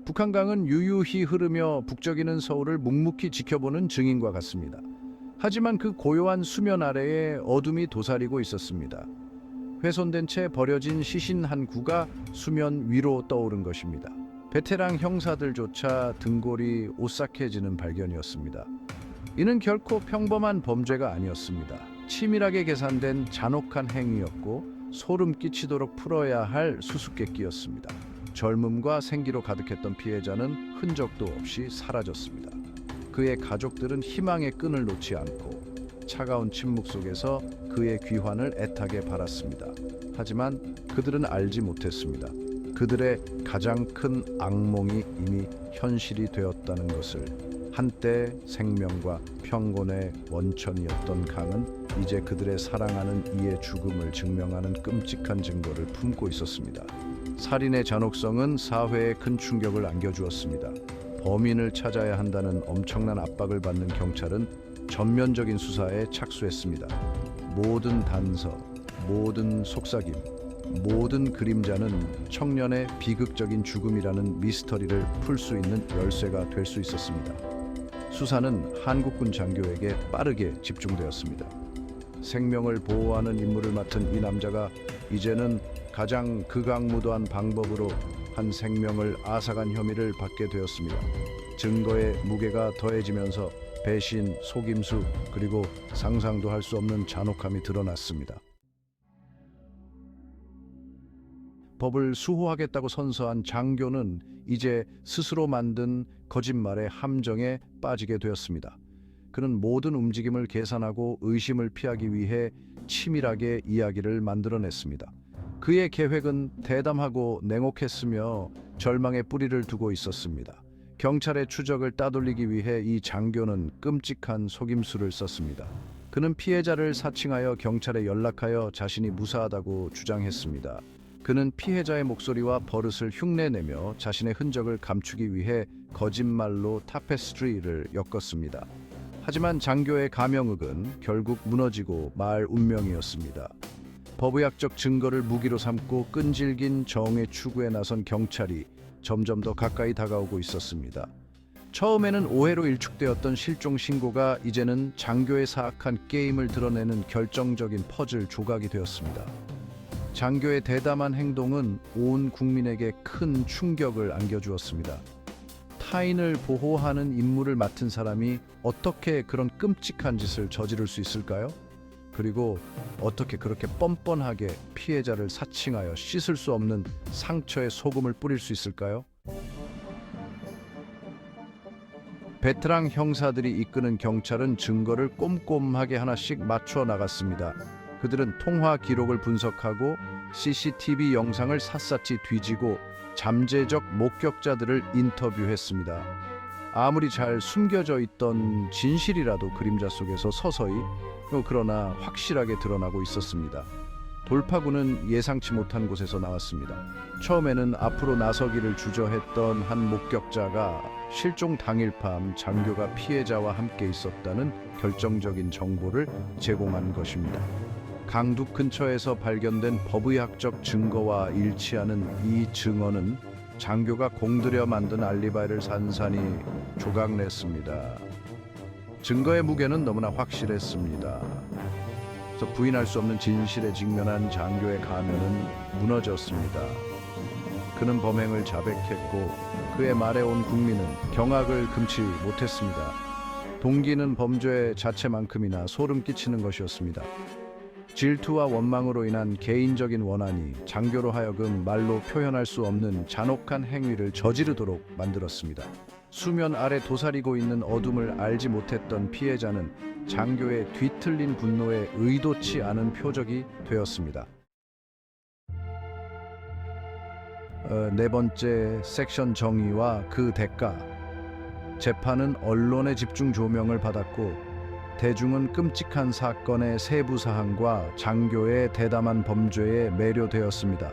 북한강은 유유히 흐르며 북적이는 서울을 묵묵히 지켜보는 증인과 같습니다. 하지만 그 고요한 수면 아래에 어둠이 도사리고 있었습니다. 훼손된 채 버려진 시신 한 구가 수면 위로 떠오른 것입니다. 베테랑 형사들조차 등골이 오싹해지는 발견이었습니다. 이는 결코 평범한 범죄가 아니었습니다. 치밀하게 계산된 잔혹한 행위였고 소름 끼치도록 풀어야 할 수수께끼였습니다. 젊음과 생기로 가득했던 피해자는 흔적도 없이 사라졌습니다. 그의 가족들은 희망의 끈을 놓지 않고 차가운 침묵 속에서 그의 귀환을 애타게 바랐습니다. 하지만 그들은 알지 못했습니다. 그들의 가장 큰 악몽이 이미 현실이 되었다는 것을. 한때 생명과 평온의 원천이었던 강은 이제 그들의 사랑하는 이의 죽음을 증명하는 끔찍한 증거를 품고 있었습니다. 살인의 잔혹성은 사회에 큰 충격을 안겨주었습니다. 범인을 찾아야 한다는 엄청난 압박을 받는 경찰은 전면적인 수사에 착수했습니다. 모든 단서, 모든 속삭임, 모든 그림자는 청년의 비극적인 죽음이라는 미스터리를 풀 수 있는 열쇠가 될 수 있었습니다. 수사는 한국군 장교에게 빠르게 집중되었습니다. 생명을 보호하는 임무를 맡은 이 남자가 이제는 가장 극악무도한 방법으로 한 생명을 앗아간 혐의를 받게 되었습니다. 증거의 무게가 더해지면서 배신, 속임수, 그리고 상상도 할 수 없는 잔혹함이 드러났습니다. 법을 수호하겠다고 선서한 장교는 이제 스스로 만든 거짓말의 함정에 빠지게 되었습니다. 그는 모든 움직임을 계산하고 의심을 피하기 위해 치밀하게 이야기를 만들어냈습니다. 그의 계획은 대담하고 냉혹했으며 절망의 뿌리를 두고 있었습니다. 경찰의 추적을 따돌리기 위해 이 장교는 끔찍한 속임수를 썼습니다. 그는 피해자를 사칭하여 경찰에 연락하여 자신이 무사하다고 주장했습니다. 그는 피해자의 목소리와 버릇을 흉내내며 자신의 흔적을 감추기 위해 거짓말로 타페스트리를 엮었습니다. 하지만 장교의 가명흑은 결국 무너지고 말 운명이었습니다. 법의학적 증거를 무기로 삼고 끈질긴 정의 추구에 나선 경찰이 점점 더 가까이 다가오고 있었습니다. 처음에는 오해로 일축되었던 실종 신고가 이제는 장교의 사악한 게임을 드러내는 결정적인 퍼즐 조각이 되었습니다. 장교의 대담한 행동은 온 국민에게 큰 충격을 안겨주었습니다. 타인을 보호하는 임무를 맡은 사람이 어떻게 그런 끔찍한 짓을 저지를 수 있을까요? 그리고 어떻게 그렇게 뻔뻔하게 피해자를 사칭하여 씻을 수 없는 상처에 소금을 뿌릴 수 있을까요? 베테랑 형사들이 이끄는 경찰은 증거를 꼼꼼하게 하나씩 맞춰 나갔습니다. 그들은 통화 기록을 분석하고 CCTV 영상을 샅샅이 뒤지고 잠재적 목격자들을 인터뷰했습니다. 아무리 잘 숨겨져 있던 진실이라도 그림자 속에서 서서히 그러나 확실하게 드러나고 있었습니다. 돌파구는 예상치 못한 곳에서 나왔습니다. 처음에는 앞으로 나서기를 주저했던 한 목격자가 실종 당일 밤 장교가 피해자와 함께 있었다는 결정적인 정보를 제공한 것입니다. 강둑 근처에서 발견된 법의학적 증거와 일치하는 이 증언은 장교가 공들여 만든 알리바이를 산산히 조각냈습니다. 증거의 무게는 너무나 확실했습니다. 그래서 부인할 수 없는 진실에 직면한 장교의 가면은 무너졌습니다. 그는 범행을 자백했고 그의 말에 온 국민은 경악을 금치 못했습니다. 동기는 범죄 자체만큼이나 소름 끼치는 것이었습니다. 질투와 원망으로 인한 개인적인 원한이 장교로 하여금 말로 표현할 수 없는 잔혹한 행위를 저지르도록 만들었습니다. 수면 아래 도사리고 있는 어둠을 알지 못했던 피해자는 장교의 뒤틀린 분노에 의도치 않은 표적이 되었습니다. 네 번째 섹션 정의와 그 대가. 재판은 언론의 집중 조명을 받았고 대중은 끔찍한 사건의 세부 사항과 장교의 대담한 범죄에 매료되었습니다.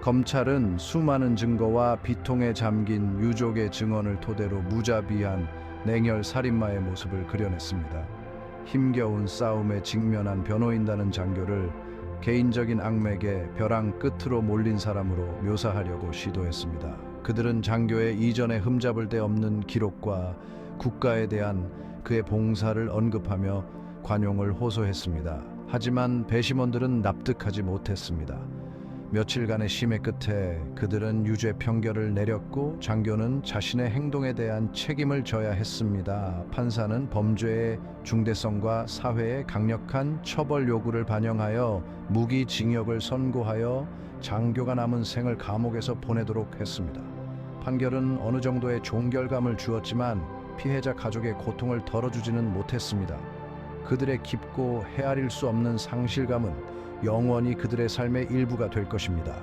검찰은 수많은 증거와 비통에 잠긴 유족의 증언을 토대로 무자비한 냉혈 살인마의 모습을 그려냈습니다. 힘겨운 싸움에 직면한 변호인단은 장교를 개인적인 악맥의 벼랑 끝으로 몰린 사람으로 묘사하려고 시도했습니다. 그들은 장교의 이전에 흠잡을 데 없는 기록과 국가에 대한 그의 봉사를 언급하며 관용을 호소했습니다. 하지만 배심원들은 납득하지 못했습니다. 며칠간의 심의 끝에 그들은 유죄 판결을 내렸고 장교는 자신의 행동에 대한 책임을 져야 했습니다. 판사는 범죄의 중대성과 사회의 강력한 처벌 요구를 반영하여 무기징역을 선고하여 장교가 남은 생을 감옥에서 보내도록 했습니다. 판결은 어느 정도의 종결감을 주었지만 피해자 가족의 고통을 덜어주지는 못했습니다. 그들의 깊고 헤아릴 수 없는 상실감은 영원히 그들의 삶의 일부가 될 것입니다.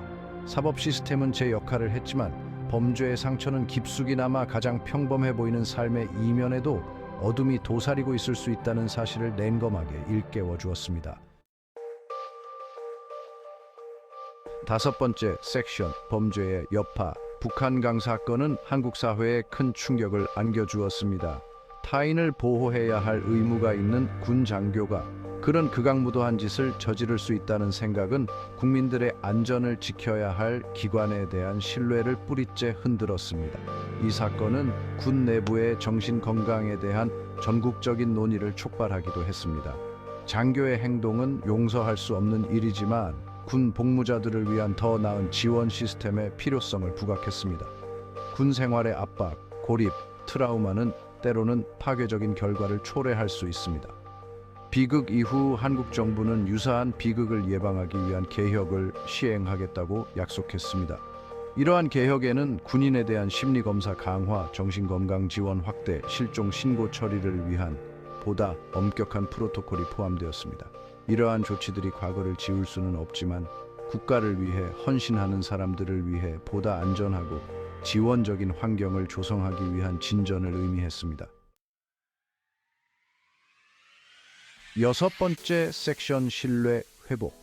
사법 시스템은 제 역할을 했지만 범죄의 상처는 깊숙이 남아 가장 평범해 보이는 삶의 이면에도 어둠이 도사리고 있을 수 있다는 사실을 냉검하게 일깨워 주었습니다. 다섯 번째 섹션, 범죄의 여파. 북한강 사건은 한국 사회에 큰 충격을 안겨주었습니다. 타인을 보호해야 할 의무가 있는 군 장교가 그런 극악무도한 짓을 저지를 수 있다는 생각은 국민들의 안전을 지켜야 할 기관에 대한 신뢰를 뿌리째 흔들었습니다. 이 사건은 군 내부의 정신 건강에 대한 전국적인 논의를 촉발하기도 했습니다. 장교의 행동은 용서할 수 없는 일이지만 군 복무자들을 위한 더 나은 지원 시스템의 필요성을 부각했습니다. 군 생활의 압박, 고립, 트라우마는 때로는 파괴적인 결과를 초래할 수 있습니다. 비극 이후 한국 정부는 유사한 비극을 예방하기 위한 개혁을 시행하겠다고 약속했습니다. 이러한 개혁에는 군인에 대한 심리검사 강화, 정신건강 지원 확대, 실종 신고 처리를 위한 보다 엄격한 프로토콜이 포함되었습니다. 이러한 조치들이 과거를 지울 수는 없지만 국가를 위해 헌신하는 사람들을 위해 보다 안전하고 지원적인 환경을 조성하기 위한 진전을 의미했습니다. 여섯 번째 섹션, 신뢰 회복.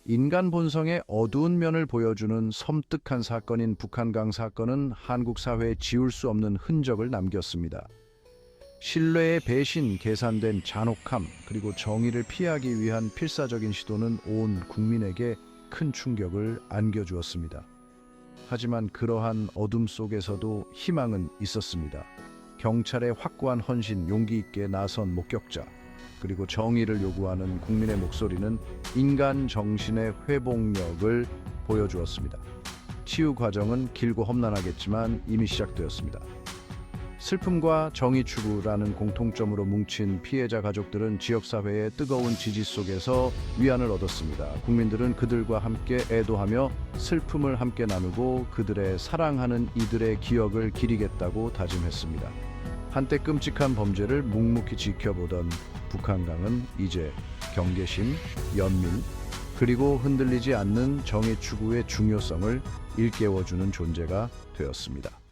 인간 본성의 어두운 면을 보여주는 섬뜩한 사건인 북한강 사건은 한국 사회에 지울 수 없는 흔적을 남겼습니다. 신뢰의 배신, 계산된 잔혹함, 그리고 정의를 피하기 위한 필사적인 시도는 온 국민에게 큰 충격을 안겨주었습니다. 하지만 그러한 어둠 속에서도 희망은 있었습니다. 경찰의 확고한 헌신, 용기 있게 나선 목격자, 그리고 정의를 요구하는 국민의 목소리는 인간 정신의 회복력을 보여주었습니다. 치유 과정은 길고 험난하겠지만 이미 시작되었습니다. 슬픔과 정의 추구라는 공통점으로 뭉친 피해자 가족들은 지역사회의 뜨거운 지지 속에서 위안을 얻었습니다. 국민들은 그들과 함께 애도하며 슬픔을 함께 나누고 그들의 사랑하는 이들의 기억을 기리겠다고 다짐했습니다. 한때 끔찍한 범죄를 묵묵히 지켜보던 북한강은 이제 경계심, 연민, 그리고 흔들리지 않는 정의 추구의 중요성을 일깨워주는 존재가 되었습니다.